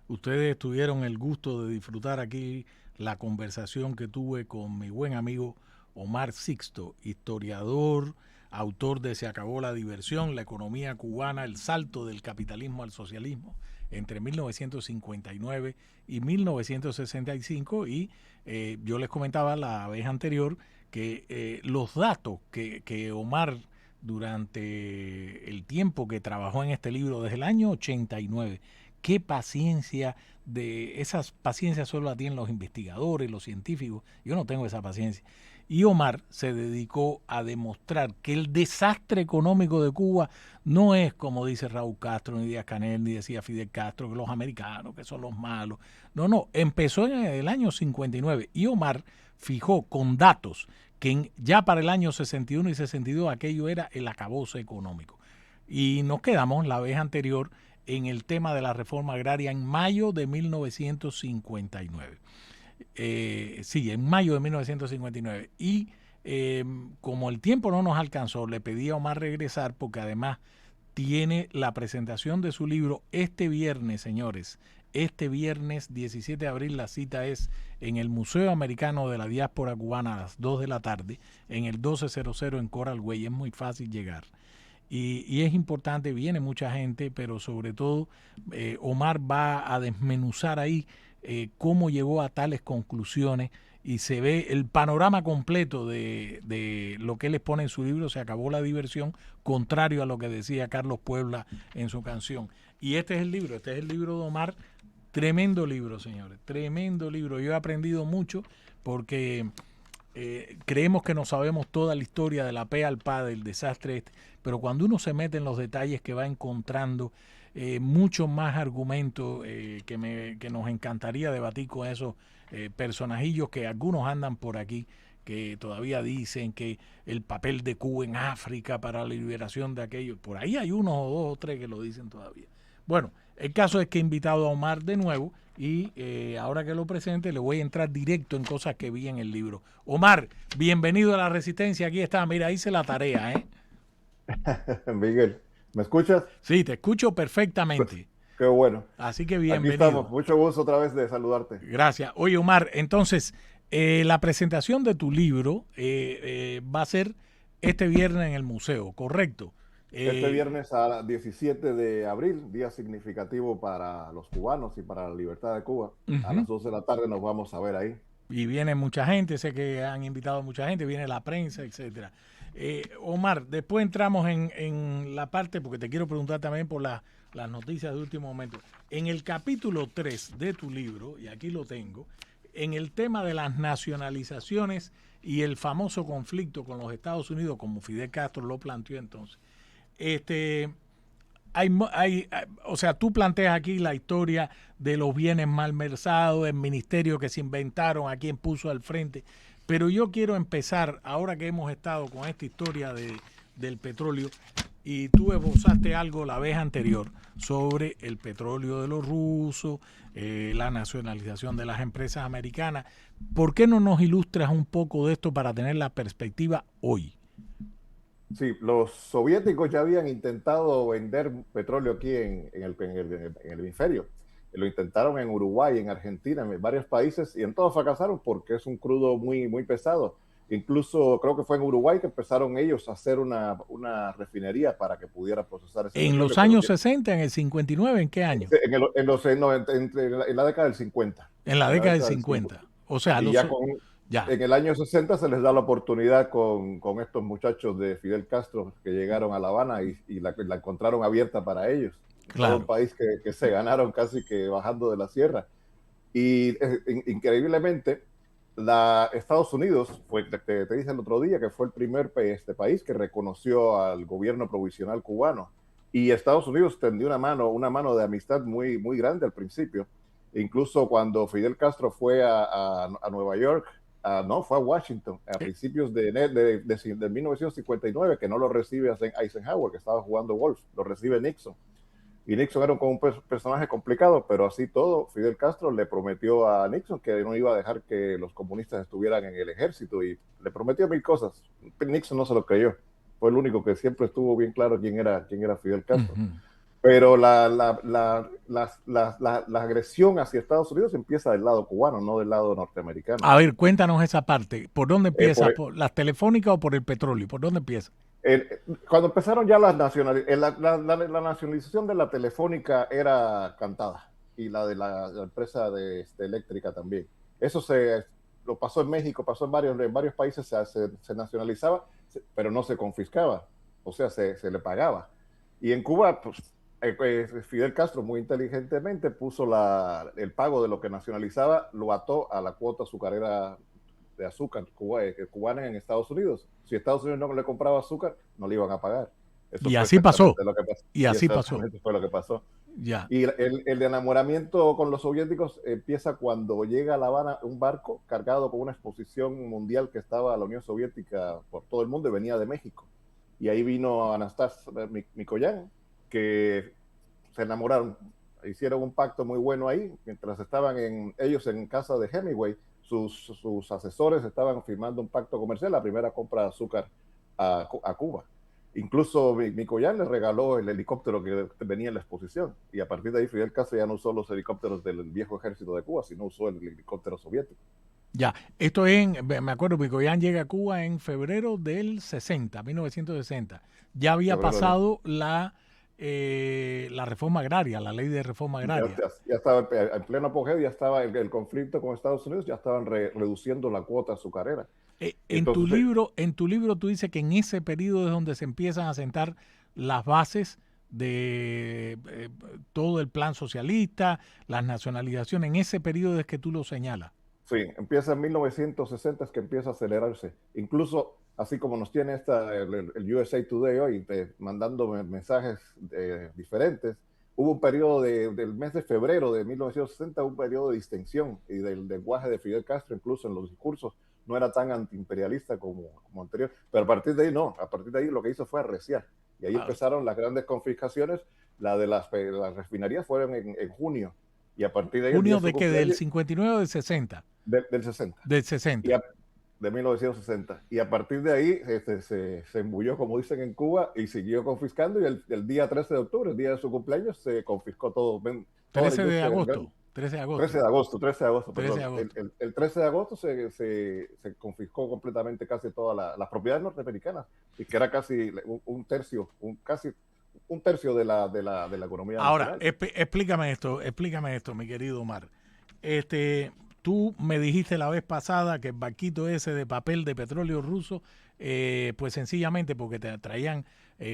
Ustedes tuvieron el gusto de disfrutar aquí la conversación que tuve con mi buen amigo Omar Sixto, historiador, autor de Se acabó la diversión, la economía cubana, el salto del capitalismo al socialismo entre 1959 y 1965 y yo les comentaba la vez anterior que los datos que Omar durante el tiempo que trabajó en este libro desde el año 89, qué paciencia, de esas paciencias solo la tienen los investigadores, los científicos, yo no tengo esa paciencia. Y Omar se dedicó a demostrar que el desastre económico de Cuba no es como dice Raúl Castro, ni Díaz Canel, ni decía Fidel Castro, que los americanos, que son los malos. No, no, empezó en el año 59 y Omar fijó con datos que ya para el año 61 y 62 aquello era el acabose económico. Y nos quedamos la vez anterior en el tema de la reforma agraria en mayo de 1959. Sí, en mayo de 1959. Y como el tiempo no nos alcanzó, le pedí a Omar regresar porque además tiene la presentación de su libro este viernes, señores. Este viernes 17 de abril la cita es en el Museo Americano de la Diáspora Cubana a las 2 de la tarde, en el 1200 en Coral Way. Es muy fácil llegar. Y es importante, viene mucha gente, pero sobre todo Omar va a desmenuzar ahí cómo llegó a tales conclusiones y se ve el panorama completo de lo que él expone en su libro, Se acabó la diversión, contrario a lo que decía Carlos Puebla en su canción. Y este es el libro de Omar, tremendo libro, señores, tremendo libro. Yo he aprendido mucho porque creemos que no sabemos toda la historia de la P al PA del desastre este, pero cuando uno se mete en los detalles que va encontrando muchos más argumentos que nos encantaría debatir con esos personajillos que algunos andan por aquí que todavía dicen que el papel de Cuba en África para la liberación de aquellos, por ahí hay unos o dos o tres que lo dicen todavía. Bueno, el caso es que he invitado a Omar de nuevo y ahora que lo presente le voy a entrar directo en cosas que vi en el libro. Omar, bienvenido a La Resistencia, aquí está, mira, hice la tarea, ¿eh? Miguel, ¿me escuchas? Sí, te escucho Pues perfectamente, qué bueno. así que Aquí estamos. bienvenido. Mucho gusto otra vez de saludarte. Gracias. Oye, Omar, entonces, la presentación de tu libro va a ser este viernes en el museo, ¿correcto? Este Eh, viernes a 17 de abril, día significativo para los cubanos y para la libertad de Cuba. A uh-huh. las 2 de la tarde nos vamos a ver ahí. Y viene mucha gente, sé que han invitado a mucha gente, viene la prensa, etcétera. Omar, después entramos en la parte, porque te quiero preguntar también por las noticias de último momento. En el capítulo 3 de tu libro, y aquí lo tengo, en el tema de las nacionalizaciones y el famoso conflicto con los Estados Unidos, como Fidel Castro lo planteó entonces, este, o sea, tú planteas aquí la historia de los bienes malversados, el ministerio que se inventaron, a quién puso al frente, pero yo quiero empezar, ahora que hemos estado con esta historia del petróleo, y tú esbozaste algo la vez anterior sobre el petróleo de los rusos, la nacionalización de las empresas americanas. ¿Por qué no nos ilustras un poco de esto para tener la perspectiva hoy? Sí, los soviéticos ya habían intentado vender petróleo aquí en el hemisferio. Lo intentaron en Uruguay, en Argentina, en varios países y en todos fracasaron porque es un crudo muy, muy pesado. Incluso creo que fue en Uruguay que empezaron ellos a hacer una refinería para que pudiera procesar ese En los petróleo, pero años 60, en el 59, ¿en qué año? en la década del 50. En la En la década del década del 50. 50. O sea, Y ya ya, en el año 60 se les da la oportunidad con estos muchachos de Fidel Castro que llegaron a La Habana y la encontraron abierta para ellos. Todo un claro. país que se ganaron casi que bajando de la sierra. Y increíblemente, Estados Unidos, te dije el otro día que fue el primer país que reconoció al gobierno provisional cubano. Y Estados Unidos tendió una mano de amistad muy, muy grande al principio. Incluso cuando Fidel Castro fue a Nueva York, no, fue a Washington a Eh, principios de 1959, que no lo recibe Eisenhower, que estaba jugando golf, lo recibe Nixon. Y Nixon era un personaje complicado, pero así todo, Fidel Castro le prometió a Nixon que no iba a dejar que los comunistas estuvieran en el ejército y le prometió mil cosas. Nixon no se lo creyó. Fue el único que siempre estuvo bien claro quién era Fidel Castro. ujú. Pero la agresión hacia Estados Unidos empieza del lado cubano, no del lado norteamericano. A ver, cuéntanos esa parte. ¿Por dónde Eh, empieza? por, ¿Por las telefónicas o por el petróleo? ¿Por dónde empieza? Cuando empezaron ya la nacionalización de la telefónica era cantada y la de la empresa eléctrica también. Eso lo pasó en México, pasó en varios países, se nacionalizaba, pero no se confiscaba, o sea, se le pagaba. Y en Cuba, pues, Fidel Castro muy inteligentemente puso el pago de lo que nacionalizaba, lo ató a la cuota azucarera de azúcar cubana en Estados Unidos. Si Estados Unidos no le compraba azúcar, no le iban a pagar. Eso Y fue así pasó. exactamente lo que pasó. Y Y así pasó. exactamente fue lo que pasó. Ya. Y el enamoramiento con los soviéticos empieza cuando llega a La Habana un barco cargado con una exposición mundial que estaba la Unión Soviética por todo el mundo y venía de México. Y ahí vino Anastas Mikoyan, que se enamoraron, hicieron un pacto muy bueno ahí, mientras estaban ellos en casa de Hemingway, sus asesores estaban firmando un pacto comercial, la primera compra de azúcar a Cuba. Incluso Mikoyan le regaló el helicóptero que venía en la exposición, y a partir de ahí Fidel Castro ya no usó los helicópteros del viejo ejército de Cuba, sino usó el helicóptero soviético. Ya, esto es, me acuerdo, Picoyán llega a Cuba en febrero del 60, 1960. Ya había Febrero de, pasado la reforma agraria, la ley de reforma agraria. ya estaba en pleno apogeo, ya estaba el conflicto con Estados Unidos, ya estaban reduciendo la cuota azucarera. Entonces, En tu libro tú dices que en ese periodo es donde se empiezan a sentar las bases de todo el plan socialista, las nacionalizaciones. En ese periodo es que tú lo señalas. sí, empieza en 1960, es que empieza a acelerarse. Incluso, así como nos tiene el USA Today hoy, mandando mensajes diferentes, hubo un periodo del mes de febrero de 1960, un periodo de distensión y del lenguaje de Fidel Castro, incluso en los discursos, no era tan antiimperialista como anterior. Pero a partir de ahí, no, a partir de ahí lo que hizo fue arreciar. Y ahí Ah, empezaron las grandes confiscaciones. La de las refinerías fueron en junio. Y a partir de ahí, el día junio de su de que del cumpleaños, 59 o del 60, del 60 del y 60. de 1960. Y a partir de ahí se embulló, como dicen en Cuba, y siguió confiscando. Y el día 13 de octubre, el día de su cumpleaños, se confiscó toda la 13 de industria. agosto, 13 de 13 agosto, de agosto, 13 de agosto, 13 de perdón. agosto. El 13 de agosto se confiscó completamente casi todas las propiedades norteamericanas, y que era casi un tercio, casi un tercio de la economía Ahora, nacional. explícame esto, mi querido Omar. Tú me dijiste la vez pasada que el barquito ese de papel de petróleo ruso, pues sencillamente porque te traían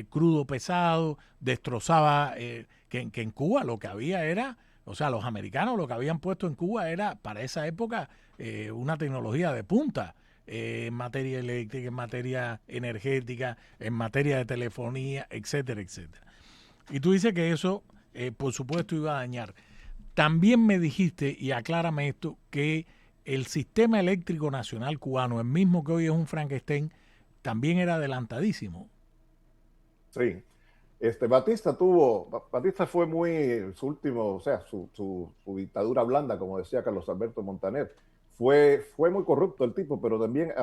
crudo pesado, destrozaba, que en Cuba lo que había era, o sea, los americanos lo que habían puesto en Cuba era para esa época una tecnología de punta. En materia eléctrica, en materia energética, en materia de telefonía, etcétera, etcétera. Y tú dices que eso, por supuesto, iba a dañar. También me dijiste, y aclárame esto, que el sistema eléctrico nacional cubano, el mismo que hoy es un Frankenstein, también era adelantadísimo. Sí. Batista fue su último, o sea, su dictadura blanda, como decía Carlos Alberto Montaner. Fue muy corrupto el tipo, pero también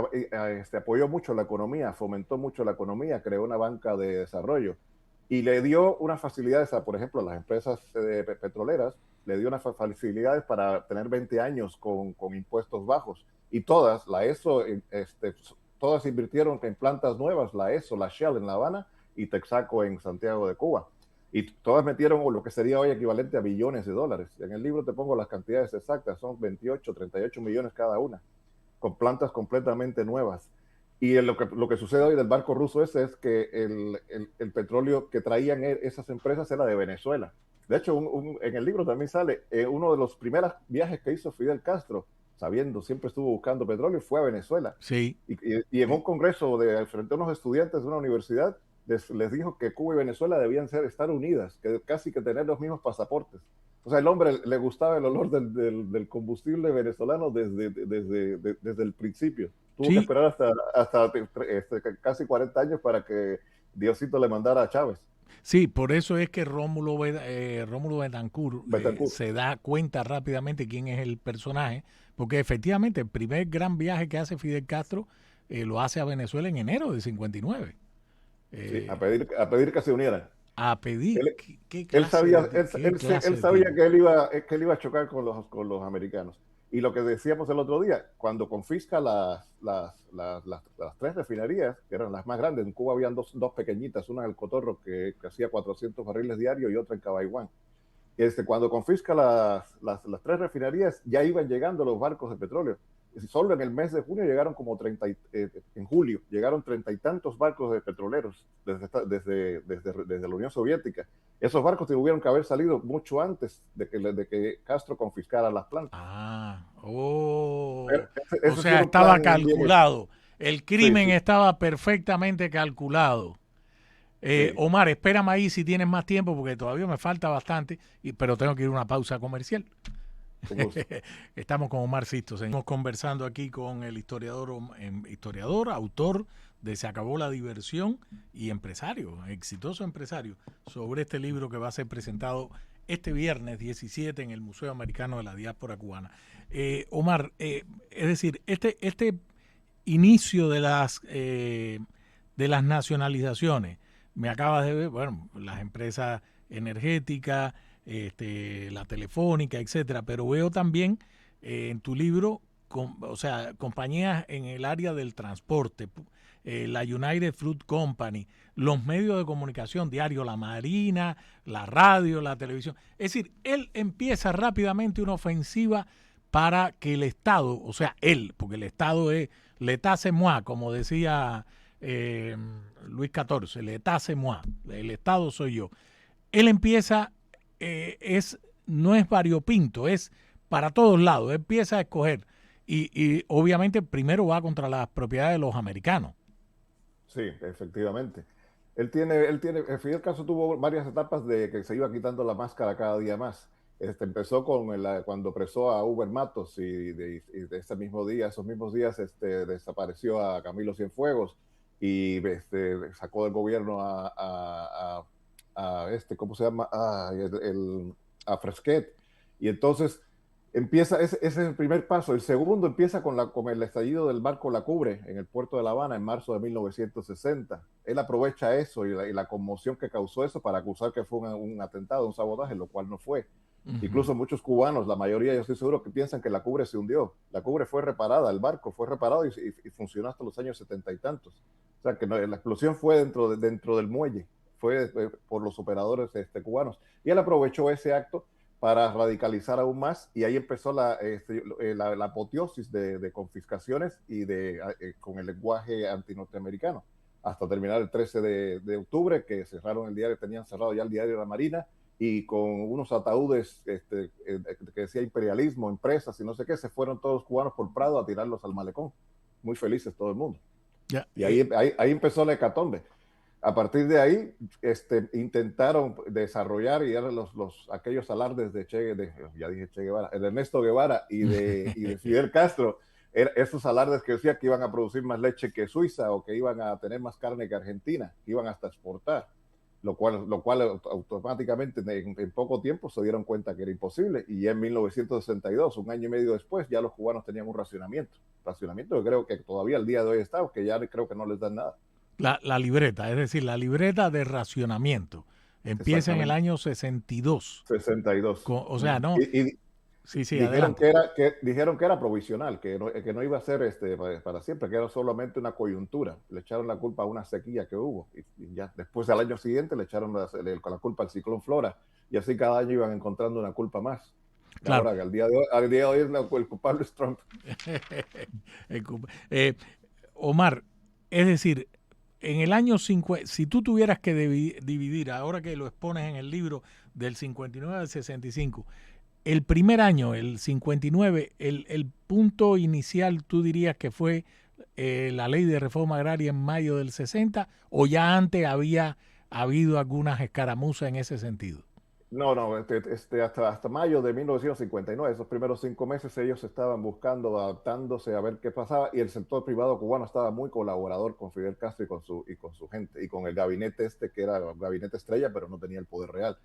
apoyó mucho la economía, fomentó mucho la economía, creó una banca de desarrollo y le dio unas facilidades por ejemplo, a las empresas petroleras, le dio unas facilidades para tener 20 años con impuestos bajos. Y todas, todas invirtieron en plantas nuevas, la ESO, la Shell en La Habana y Texaco en Santiago de Cuba. Y todas metieron lo que sería hoy equivalente a billones de dólares. En el libro te pongo las cantidades exactas, son 28, 38 millones cada una, con plantas completamente nuevas. Y lo que sucede hoy del barco ruso ese es que el petróleo que traían esas empresas era de Venezuela. De hecho, en el libro también sale uno de los primeros viajes que hizo Fidel Castro, sabiendo, siempre estuvo buscando petróleo, fue a Venezuela. Sí, Y en un congreso frente a unos estudiantes de una universidad, les dijo que Cuba y Venezuela debían estar unidas, que casi que tener los mismos pasaportes. O sea, el hombre le gustaba el olor del combustible venezolano desde el principio. Tuvo que sí, esperar hasta casi 40 años para que Diosito le mandara a Chávez. sí, por eso es que Rómulo Betancourt Betancourt. se da cuenta rápidamente quién es el personaje, porque efectivamente el primer gran viaje que hace Fidel Castro lo hace a Venezuela en enero de 59. Sí, Eh, a pedir que se unieran. A pedir. Él, ¿Qué él clase sabía, de, qué clase él de sabía tipo? que él iba a chocar con los americanos. Y lo que decíamos el otro día, cuando confisca las tres refinerías, que eran las más grandes, en Cuba habían dos pequeñitas, una en el Cotorro que hacía 400 barriles diarios y otra en Cabaiguán. Cuando confisca las tres refinerías, ya iban llegando los barcos de petróleo. Solo en el mes de junio llegaron como 30, en julio, llegaron 30 y tantos barcos de petroleros desde la Unión Soviética. Esos barcos tuvieron que haber salido mucho antes de que Castro confiscara las plantas. Ah, Pero o ese sí sea, era un estaba plan bien hecho. calculado. El Sí, crimen sí, estaba perfectamente calculado. sí. Omar, espérame ahí si tienes más tiempo, porque todavía me falta bastante, pero tengo que ir a una pausa comercial. Un gusto. Estamos con Omar Sisto. Seguimos conversando aquí con el historiador, autor de Se acabó la diversión y empresario, exitoso empresario, sobre este libro que va a ser presentado este viernes 17 en el Museo Americano de la Diáspora Cubana. Omar, es decir, este inicio de las nacionalizaciones, me acabas de ver, bueno, las empresas energéticas, la telefónica, etcétera, pero veo también en tu libro, o sea, compañías en el área del transporte, la United Fruit Company, los medios de comunicación diario, la Marina, la radio, la televisión. Es decir, él empieza rápidamente una ofensiva para que el Estado, o sea, él, porque el Estado es l'état c'est moi, como decía eh, Luis XIV, l'état c'est moi, el Estado soy yo. Él empieza, no es variopinto, es para todos lados, él empieza a escoger y obviamente primero va contra las propiedades de los americanos. Sí, efectivamente. Fidel Castro tuvo varias etapas de que se iba quitando la máscara cada día más. Empezó cuando presó a Hugo Matos y de ese mismo día, esos mismos días, desapareció a Camilo Cienfuegos y sacó del gobierno ¿cómo se llama? A Fresquet. Y entonces ese es el primer paso. El segundo empieza con el estallido del barco La Cubre en el puerto de La Habana en marzo de 1960. Él aprovecha eso y la conmoción que causó eso para acusar que fue un atentado, un sabotaje, lo cual no fue. Uh -huh. Incluso muchos cubanos, la mayoría, yo estoy seguro que piensan que La Cubre se hundió. La Cubre fue reparada, el barco fue reparado y funcionó hasta los años 70 y tantos. O sea, que no, la explosión fue dentro del muelle, fue por los operadores cubanos. Y él aprovechó ese acto para radicalizar aún más y ahí empezó la apoteosis de confiscaciones con el lenguaje antinorteamericano hasta terminar el 13 octubre que cerraron el diario, tenían cerrado ya el diario de la Marina y con unos ataúdes que decía imperialismo, empresas y no sé qué, se fueron todos los cubanos por Prado a tirarlos al malecón, muy felices todo el mundo. Ya, Y ahí empezó la hecatombe. A partir de ahí, intentaron desarrollar y eran aquellos alardes ya dije Che Guevara, de Ernesto Guevara y de Fidel Castro, esos alardes que decía que iban a producir más leche que Suiza o que iban a tener más carne que Argentina, que iban hasta exportar, lo cual automáticamente en poco tiempo se dieron cuenta que era imposible y ya en 1962, un año y medio después, ya los cubanos tenían un racionamiento que creo que todavía al día de hoy está, que ya creo que no les dan nada. la libreta, es decir, la libreta de racionamiento. Empieza en el Exactamente. año 62. 62. O sea, no. Y Sí, sí, dijeron adelante. dijeron que era provisional, que no iba a ser para siempre, que era solamente una coyuntura. Le echaron la culpa a una sequía que hubo. Y ya después al año siguiente le echaron la culpa al ciclón Flora. Y así cada año iban encontrando una culpa más. Y Claro. ahora, al día de hoy el culpable es Trump. eh, Omar, es decir, en el año 50, si tú tuvieras que dividir, ahora que lo expones en el libro del 59 al 65, el primer año, el 59, el punto inicial, ¿tú dirías que fue la ley de reforma agraria en mayo del 60 o ya antes había habido algunas escaramuzas en ese sentido? No, no, hasta mayo de 1959, esos primeros 5 meses ellos estaban buscando, adaptándose a ver qué pasaba y el sector privado cubano estaba muy colaborador con Fidel Castro y con su gente y con el gabinete que era el gabinete estrella, pero no tenía el poder real.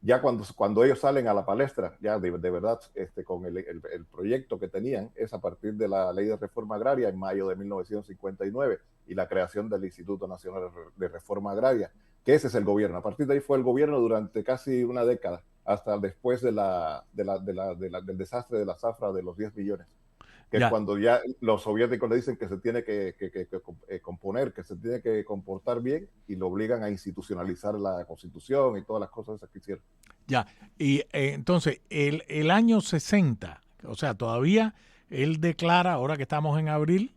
Ya cuando ellos salen a la palestra, ya de verdad, con el proyecto que tenían, es a partir de la ley de reforma agraria en mayo de 1959 y la creación del Instituto Nacional de Reforma Agraria, que ese es el gobierno. A partir de ahí fue el gobierno durante casi una década, hasta después del desastre de la zafra de los 10 millones, que es Ya, cuando ya los soviéticos le dicen que se tiene que componer, que se tiene que comportar bien, y lo obligan a institucionalizar la constitución y todas las cosas esas que hicieron. ya. Y entonces, el año 60, o sea, todavía él declara, ahora que estamos en abril,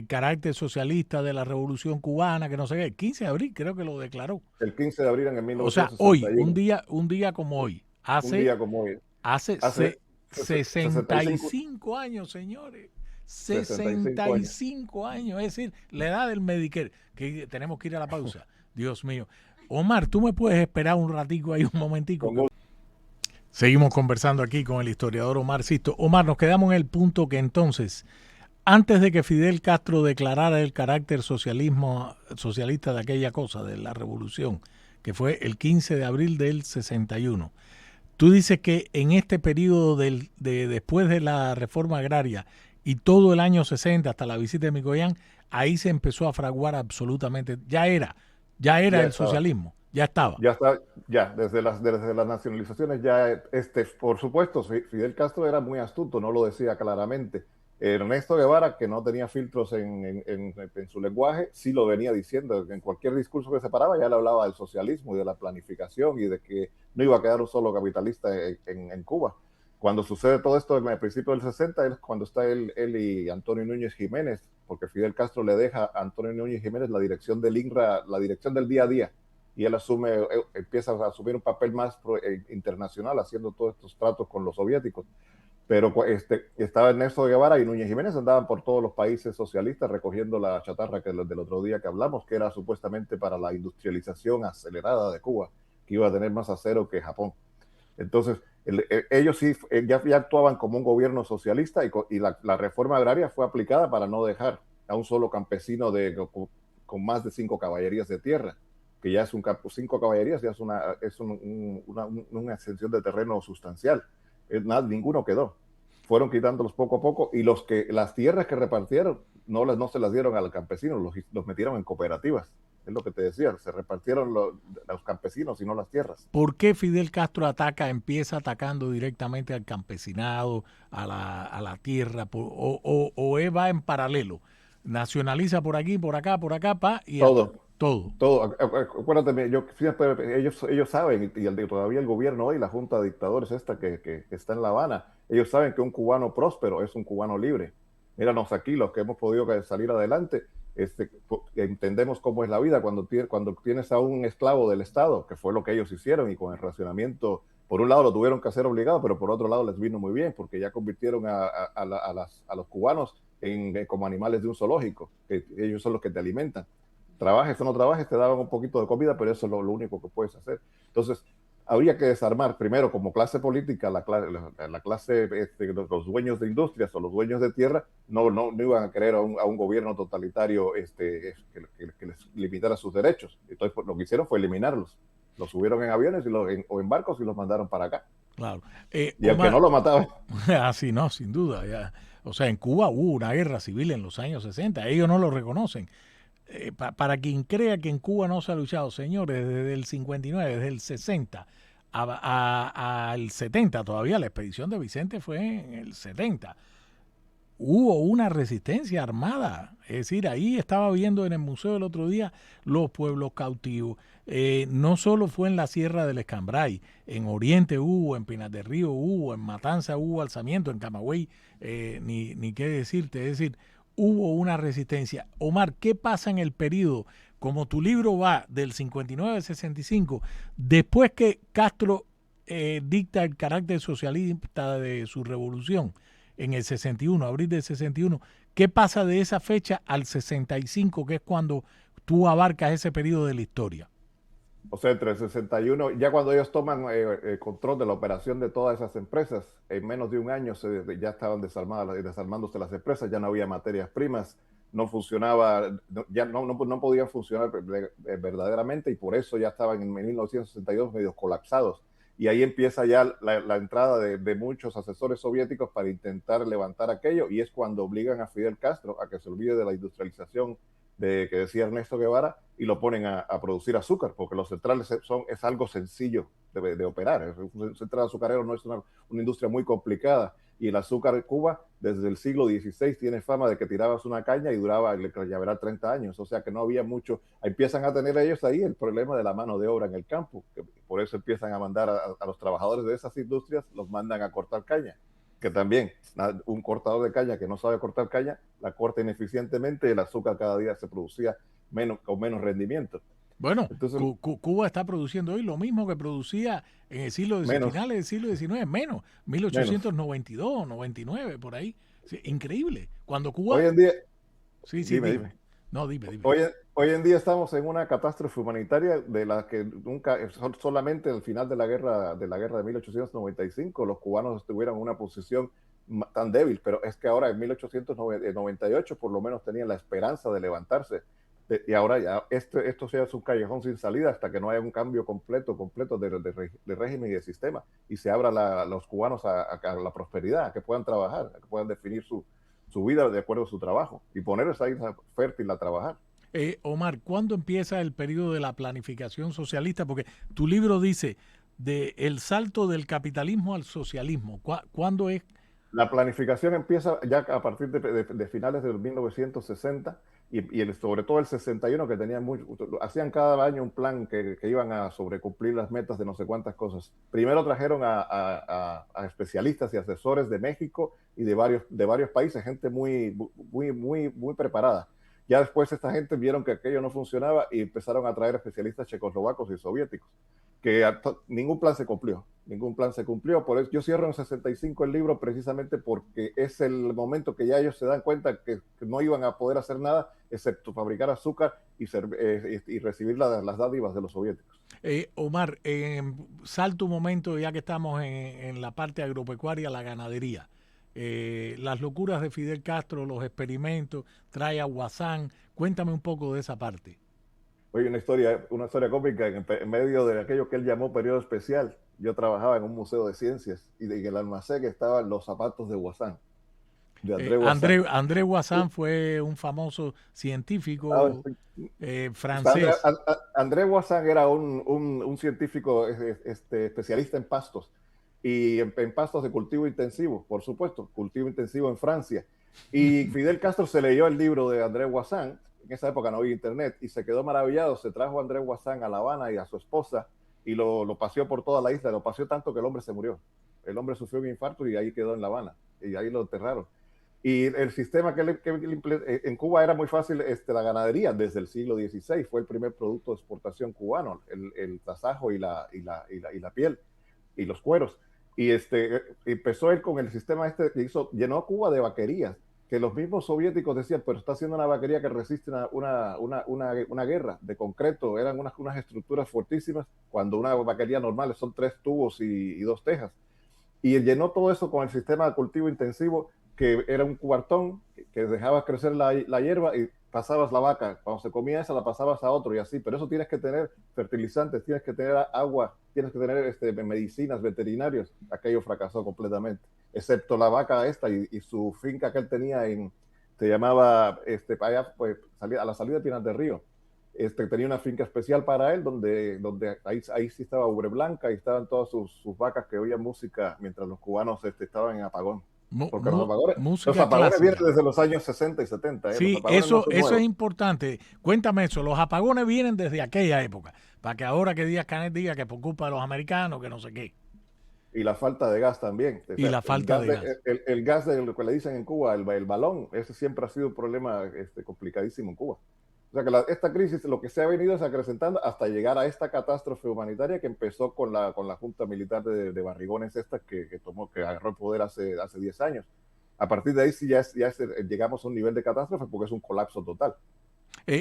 carácter socialista de la Revolución Cubana, que no sé qué, el 15 de abril creo que lo declaró. El 15 de abril en el O sea, hoy, 1961, un día como hoy, un día como hoy, hace hace 65, 65 años, señores. 65 años. 65 años, es decir, la edad del Medicare, que tenemos que ir a la pausa. Dios mío. Omar, tú me puedes esperar un ratico ahí, un momentico. Con Seguimos conversando aquí con el historiador Omar Sisto. Omar, nos quedamos en el punto que entonces, antes de que Fidel Castro declarara el carácter socialista de aquella cosa, de la revolución, que fue el 15 de abril del 61, tú dices que en este periodo después de la reforma agraria y todo el año 60 hasta la visita de Mikoyan, ahí se empezó a fraguar absolutamente, ya era Ya el estaba. socialismo, ya estaba. Ya está, ya, desde las nacionalizaciones, ya, por supuesto, Fidel Castro era muy astuto, no lo decía claramente. Ernesto Guevara, que no tenía filtros en su lenguaje, sí lo venía diciendo. En cualquier discurso que se paraba, ya le hablaba del socialismo y de la planificación y de que no iba a quedar un solo capitalista en Cuba. Cuando sucede todo esto en el principio del 60, es cuando está él y Antonio Núñez Jiménez, porque Fidel Castro le deja a Antonio Núñez Jiménez la dirección del INRA, la dirección del día a día, y él empieza a asumir un papel más internacional, haciendo todos estos tratos con los soviéticos. Pero estaba Ernesto Guevara y Núñez Jiménez, andaban por todos los países socialistas recogiendo la chatarra del otro día que hablamos, que era supuestamente para la industrialización acelerada de Cuba, que iba a tener más acero que Japón. Entonces, ellos sí ya actuaban como un gobierno socialista, y la reforma agraria fue aplicada para no dejar a un solo campesino con más de 5 caballerías de tierra, que ya es 5 caballerías, ya una extensión de terreno sustancial. Ninguno quedó. Fueron quitándolos poco a poco, y las tierras que repartieron no se las dieron al campesino, los metieron en cooperativas. Es lo que te decía, se repartieron los campesinos y no las tierras. ¿Por qué Fidel Castro empieza atacando directamente al campesinado, a la tierra, o va en paralelo? Nacionaliza por aquí, por acá, y hasta Todo, todo. todo. Acuérdate, ellos saben, y todavía el gobierno hoy, la Junta de Dictadores esta que está en La Habana, ellos saben que un cubano próspero es un cubano libre. Míranos aquí, los que hemos podido salir adelante, entendemos cómo es la vida cuando tienes a un esclavo del Estado, que fue lo que ellos hicieron, y con el racionamiento, por un lado lo tuvieron que hacer obligado, pero por otro lado les vino muy bien, porque ya convirtieron a los cubanos como animales de un zoológico, que ellos son los que te alimentan. Trabajes o no trabajes, te daban un poquito de comida, pero eso es lo único que puedes hacer. Entonces, habría que desarmar primero como clase política la clase, los dueños de industrias o los dueños de tierra. No iban a querer a un gobierno totalitario que les limitara sus derechos. Entonces, pues, lo que hicieron fue eliminarlos. Los subieron en aviones o en barcos y los mandaron para acá. Claro. Y al que Omar, no lo mataban. así no, sin duda. Ya. O sea, en Cuba hubo una guerra civil en los años 60, ellos no lo reconocen. Para quien crea que en Cuba no se ha luchado, señores, desde el 59, desde el 60 al 70, todavía la expedición de Vicente fue en el 70, hubo una resistencia armada. Es decir, ahí estaba viendo en el museo el otro día los pueblos cautivos. No solo fue en la Sierra del Escambray, en Oriente hubo, en Pinas del Río hubo, en Matanza hubo alzamiento, en Camagüey, ni qué decirte. Es decir, hubo una resistencia. Omar, ¿qué pasa en el periodo? Como tu libro va del 59 al 65, después que Castro dicta el carácter socialista de su revolución en el 61, abril del 61, ¿qué pasa de esa fecha al 65, que es cuando tú abarcas ese periodo de la historia? O sea, entre el 61, ya cuando ellos toman control de la operación de todas esas empresas, en menos de un año ya estaban desarmándose las empresas, ya no había materias primas, no funcionaba, ya no podían funcionar verdaderamente, y por eso ya estaban en 1962 medio colapsados. Y ahí empieza ya la entrada de muchos asesores soviéticos para intentar levantar aquello, y es cuando obligan a Fidel Castro a que se olvide de la industrialización que decía Ernesto Guevara, y lo ponen a producir azúcar, porque los centrales es algo sencillo de operar. Un central azucarero no es una industria muy complicada, y el azúcar en Cuba desde el siglo XVI tiene fama de que tirabas una caña y duraba, le llevará 30 años, o sea que no había mucho. Empiezan a tener ellos ahí el problema de la mano de obra en el campo, que por eso empiezan a mandar a los trabajadores de esas industrias, los mandan a cortar caña, que también un cortador de caña que no sabe cortar caña, la corta ineficientemente, el azúcar cada día se producía con menos rendimiento. Bueno, Entonces, Cuba está produciendo hoy lo mismo que producía en el menos, finales del siglo XIX, menos, menos. 1892, 99, por ahí. Sí, increíble. Cuando Cuba... Hoy en día, Sí, sí, dime, dime. dime. No, dime. Hoy en día estamos en una catástrofe humanitaria de la que nunca, solamente al final de la guerra de 1895, los cubanos estuvieron en una posición tan débil, pero es que ahora en 1898 por lo menos tenían la esperanza de levantarse. Y ahora ya esto sea un callejón sin salida hasta que no haya un cambio completo de régimen y de sistema, y se abra los cubanos a la prosperidad, a que puedan trabajar, a que puedan definir su vida de acuerdo a su trabajo y poner esa isla fértil a trabajar. Omar, ¿cuándo empieza el periodo de la planificación socialista? Porque tu libro dice de el salto del capitalismo al socialismo. ¿Cuándo es? La planificación empieza ya a partir de finales del 1960 sobre todo el 61, que tenían hacían cada año un plan que iban a sobrecumplir las metas de no sé cuántas cosas. Primero trajeron a especialistas y asesores de México y de varios países, gente muy preparada. Ya después esta gente vieron que aquello no funcionaba y empezaron a traer especialistas checoslovacos y soviéticos, que ningún plan se cumplió. Ningún plan se cumplió. Por eso yo cierro en 65 el libro precisamente porque es el momento que ya ellos se dan cuenta que no iban a poder hacer nada excepto fabricar azúcar y recibir las dádivas de los soviéticos. Omar, salto un momento ya que estamos en la parte agropecuaria, la ganadería. Las locuras de Fidel Castro, los experimentos, trae a Guasán. Cuéntame un poco de esa parte. Oye, una historia cómica en medio de aquello que él llamó periodo especial. Yo trabajaba en un museo de ciencias y en el almacén estaban los zapatos de Guasán, de André Guasán. André Guasán fue un famoso Ah, científico André, francés. André Guasán era un científico especialista en pastos y en pastos de cultivo intensivo, por supuesto, cultivo intensivo en Francia. Y Fidel Castro se leyó el libro de André Guasán, en esa época no había internet, y se quedó maravillado. Se trajo a André Guasán a La Habana y a su esposa y lo paseó por toda la isla. Lo paseó tanto que el hombre se murió. El hombre sufrió un infarto y ahí quedó en La Habana y ahí lo enterraron. Y el sistema en Cuba era muy fácil, la ganadería desde el siglo XVI fue el primer producto de exportación cubano, el tasajo y la piel y los cueros. Y empezó él con el sistema que llenó Cuba de vaquerías, que los mismos soviéticos decían, pero está haciendo una vaquería que resiste una guerra de concreto, eran unas estructuras fortísimas, cuando una vaquería normal son 3 tubos y 2 tejas. Y llenó todo eso con el sistema de cultivo intensivo, que era un cuartón que dejabas crecer la hierba y pasabas la vaca. Cuando se comía esa, la pasabas a otro y así. Pero eso tienes que tener fertilizantes, tienes que tener agua, tienes que tener medicinas, veterinarios. Aquello fracasó completamente, excepto la vaca esta y su finca que él tenía se llamaba, allá, pues, a la salida de Pinar del Río. Tenía una finca especial para él, donde ahí sí estaba ubre blanca y estaban todas sus vacas que oían música mientras los cubanos estaban en apagón. Porque los Música apagones vienen clásica. desde los años 60 y 70, los Sí, apagones no son eso es nuevos. importante. Cuéntame eso. Los apagones vienen desde aquella época. Para que ahora que Díaz Canel diga que por culpa de los americanos, que no sé qué. Y la falta de gas también. O Y sea, la falta de gas. el gas de lo que le dicen en Cuba, el balón, ese siempre ha sido un problema complicadísimo en Cuba. O sea que esta crisis lo que se ha venido es acrecentando hasta llegar a esta catástrofe humanitaria que empezó con la junta militar de Barrigones que agarró el poder hace 10 años. A partir de ahí sí llegamos a un nivel de catástrofe porque es un colapso total.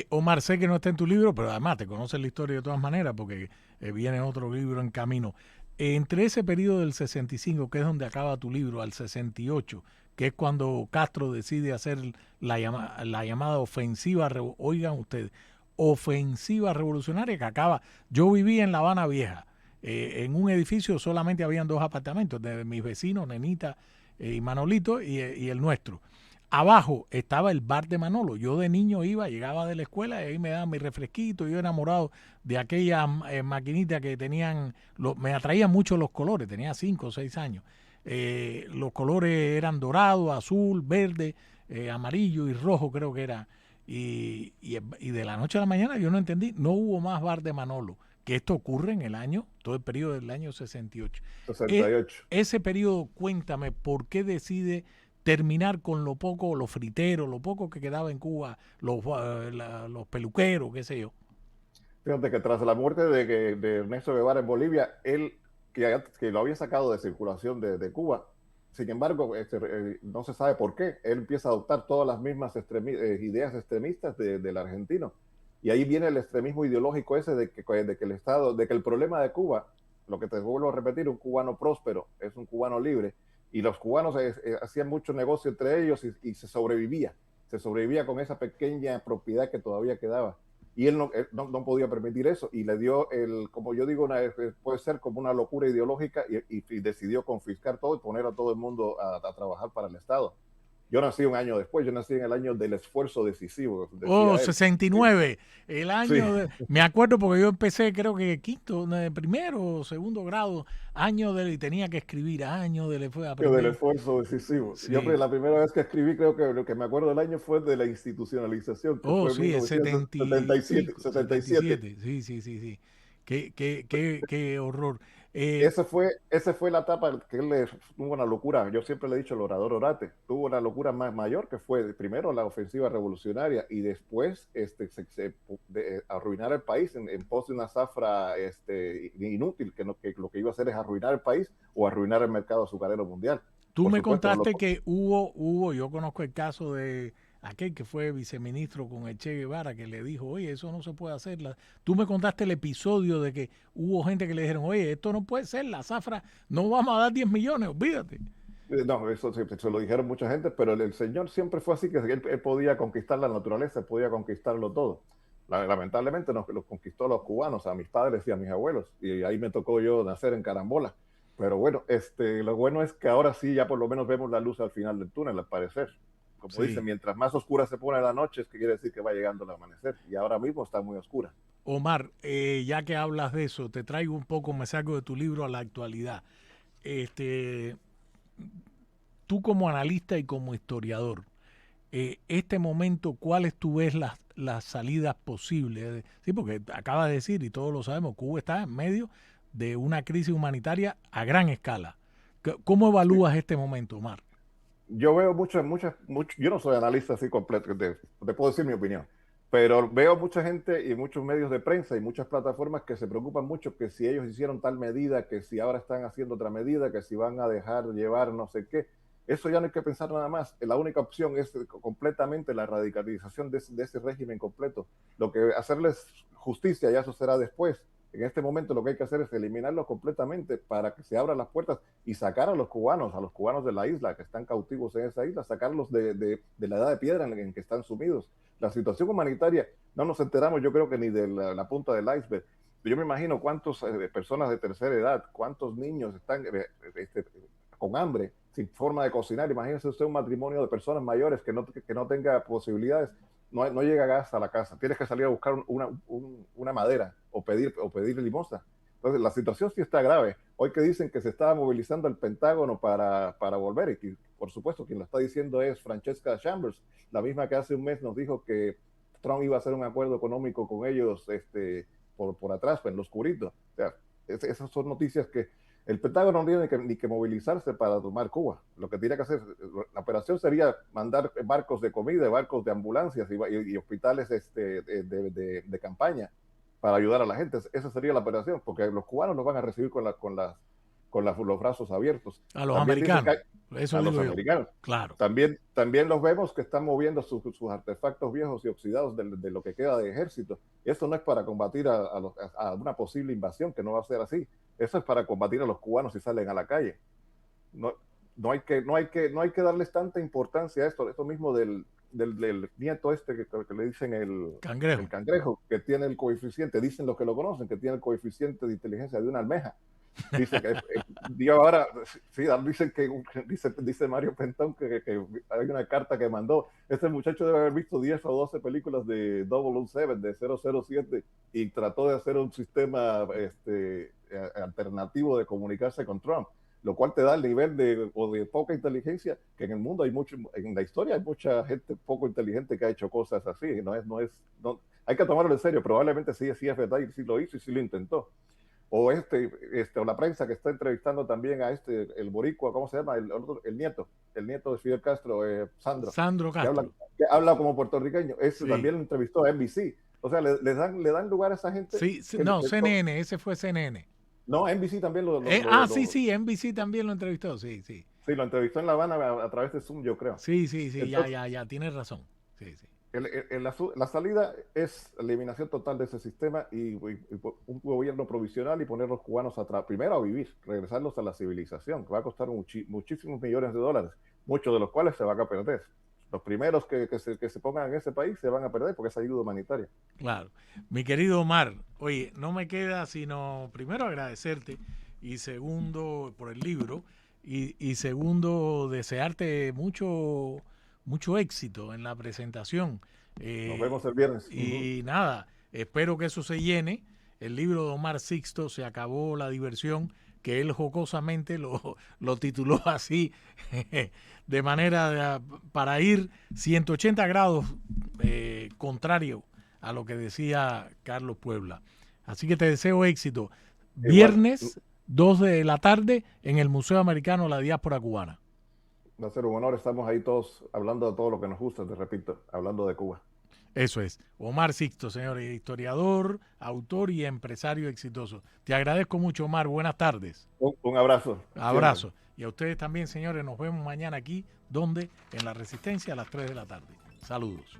Omar, sé que no está en tu libro, pero además te conoces la historia de todas maneras porque viene otro libro en camino. Entre ese periodo del 65, que es donde acaba tu libro, al 68, que es cuando Castro decide hacer la llamada ofensiva, oigan ustedes, ofensiva revolucionaria que acaba. Yo vivía en La Habana Vieja, en un edificio solamente habían 2 apartamentos, de mis vecinos, Nenita y Manolito, y el nuestro. Abajo estaba el bar de Manolo. Yo de niño iba, llegaba de la escuela y ahí me daban mi refresquito. Yo enamorado de aquellas maquinitas que tenían, me atraían mucho los colores, tenía 5 o 6 años. Los colores eran dorado, azul, verde, amarillo y rojo creo que era. Y de la noche a la mañana yo no entendí, no hubo más bar de Manolo, que esto ocurre en el año, todo el periodo del año 68. 68. Ese periodo, cuéntame, ¿por qué decide terminar con lo poco, los friteros, lo poco que quedaba en Cuba, los peluqueros, qué sé yo? Fíjate que tras la muerte de Ernesto Guevara en Bolivia, él, que lo había sacado de circulación de Cuba, sin embargo, no se sabe por qué, él empieza a adoptar todas las mismas ideas extremistas del argentino. Y ahí viene el extremismo ideológico ese de que el Estado, de que el problema de Cuba, lo que te vuelvo a repetir, un cubano próspero es un cubano libre, y los cubanos hacían mucho negocio entre ellos y se sobrevivía con esa pequeña propiedad que todavía quedaba y él no podía permitir eso y le dio como yo digo, puede ser como una locura ideológica y decidió confiscar todo y poner a todo el mundo a trabajar para el Estado. Yo nací un año después, yo nací en el año del esfuerzo decisivo, Oh, decía él. 69, el Sí, año me acuerdo porque yo empecé creo que quinto, primero o segundo grado, y tenía que escribir año fue a del aprender. esfuerzo decisivo. Yo Sí. la primera vez que escribí, creo que lo que me acuerdo del año fue de la institucionalización, que Oh, fue en sí, es 1977. 75, 77. 77. Sí, sí, sí, sí. Qué horror. Eh, Esa fue la etapa que él tuvo una locura. Yo siempre le he dicho al orador Orate, tuvo una locura más mayor que fue primero la ofensiva revolucionaria y después arruinar el país en pos de una zafra inútil, que lo que iba a hacer es arruinar el país o arruinar el mercado azucarero mundial. Tú Por me supuesto, no lo. contaste que yo conozco el caso de aquel que fue viceministro con el Che Guevara, que le dijo, oye, eso no se puede hacer. Tú me contaste el episodio de que hubo gente que le dijeron, oye, esto no puede ser, la zafra, no vamos a dar 10 millones, olvídate. No, eso se lo dijeron mucha gente, pero el señor siempre fue así, que él podía conquistar la naturaleza, podía conquistarlo todo. Lamentablemente nos lo conquistó a los cubanos, a mis padres y a mis abuelos, y ahí me tocó yo nacer en Carambola. Pero bueno, lo bueno es que ahora sí ya por lo menos vemos la luz al final del túnel, al parecer. Como dicen, Sí. mientras más oscura se pone la noche, es que quiere decir que va llegando el amanecer, y ahora mismo está muy oscura. Omar, ya que hablas de eso, te traigo un poco, me saco de tu libro a la actualidad. Este, tú como analista y como historiador, este momento, ¿cuáles tú ves las salidas posibles? Sí, porque acaba de decir, y todos lo sabemos, Cuba está en medio de una crisis humanitaria a gran escala. ¿Cómo Sí. evalúas este momento, Omar? Yo veo yo no soy analista así completo, te puedo decir mi opinión, pero veo mucha gente y muchos medios de prensa y muchas plataformas que se preocupan mucho que si ellos hicieron tal medida, que si ahora están haciendo otra medida, que si van a dejar llevar no sé qué. Eso ya no hay que pensar nada más. La única opción es completamente la radicalización de ese régimen completo. Lo que hacerles justicia, ya eso será después. En este momento lo que hay que hacer es eliminarlos completamente para que se abran las puertas y sacar a los cubanos de la isla que están cautivos en esa isla, sacarlos de la edad de piedra en que están sumidos. La situación humanitaria, no nos enteramos yo creo que ni de la punta del iceberg. Yo me imagino cuántas personas de tercera edad, cuántos niños están con hambre, sin forma de cocinar. Imagínese usted un matrimonio de personas mayores que no tenga posibilidades, no llega gas a la casa, tienes que salir a buscar una madera o pedir limosna. Entonces, la situación sí está grave. Hoy que dicen que se estaba movilizando el Pentágono para volver, y por supuesto, quien lo está diciendo es Francesca Chambers, la misma que hace un mes nos dijo que Trump iba a hacer un acuerdo económico con ellos por atrás, en lo oscurito. O sea, esas son noticias que el Pentágono no tiene ni que movilizarse para tomar Cuba. Lo que tiene que hacer, la operación sería mandar barcos de comida, barcos de ambulancias y hospitales de campaña para ayudar a la gente. Esa sería la operación, porque los cubanos los van a recibir los brazos abiertos. A los También dicen que americanos, hay eso a los digo yo. americanos. Claro. También los vemos que están moviendo sus artefactos viejos y oxidados de lo que queda de ejército. Esto no es para combatir a una posible invasión, que no va a ser así. Eso es para combatir a los cubanos si salen a la calle. No, no hay que darles tanta importancia a esto mismo del nieto que le dicen el Cangrejo. cangrejo, que tiene el coeficiente, dicen los que lo conocen, que tiene el coeficiente de inteligencia de una almeja. Dice que yo ahora, sí, dicen que dice Mario Pentón que hay una carta que mandó. Este muchacho debe haber visto 10 o 12 películas de 007, de 007, y trató de hacer un sistema alternativo de comunicarse con Trump, lo cual te da el nivel de poca inteligencia que en el mundo hay mucho, en la historia hay mucha gente poco inteligente que ha hecho cosas así. Hay que tomarlo en serio. Probablemente sí es verdad y sí lo hizo y sí lo intentó. O o la prensa que está entrevistando también a el boricua, ¿cómo se llama? El nieto de Fidel Castro, Sandro Castro. que habla como puertorriqueño. Ese Sí. también lo entrevistó a NBC. O sea, le dan lugar a esa gente. Sí, no, CNN, ese fue CNN. No, NBC también Sí, NBC también lo entrevistó, sí, sí. sí, lo entrevistó en La Habana a través de Zoom, yo creo. Sí, Entonces, ya, tienes razón. Sí, sí. la salida es la eliminación total de ese sistema y un gobierno provisional y poner a los cubanos primero a vivir, regresarlos a la civilización, que va a costar muchísimos millones de dólares, muchos de los cuales se van a perder. Los primeros que se pongan en ese país se van a perder porque es ayuda humanitaria. Claro. Mi querido Omar, oye, no me queda sino primero agradecerte y segundo por el libro y segundo desearte mucho éxito en la presentación. Nos vemos el viernes. Y nada, espero que eso se llene. El libro de Omar Sixto, Se acabó la diversión, que él jocosamente lo tituló así, de manera para ir 180 grados contrario a lo que decía Carlos Puebla. Así que te deseo éxito. Viernes, 2 de la tarde, en el Museo Americano de la Diáspora Cubana. Va a ser un honor, estamos ahí todos hablando de todo lo que nos gusta, te repito, hablando de Cuba. Eso es. Omar Sixto, señor, historiador, autor y empresario exitoso. Te agradezco mucho, Omar. Buenas tardes. Un abrazo. Abrazo. Siempre. Y a ustedes también, señores. Nos vemos mañana aquí, donde en La Resistencia a las 3 de la tarde. Saludos.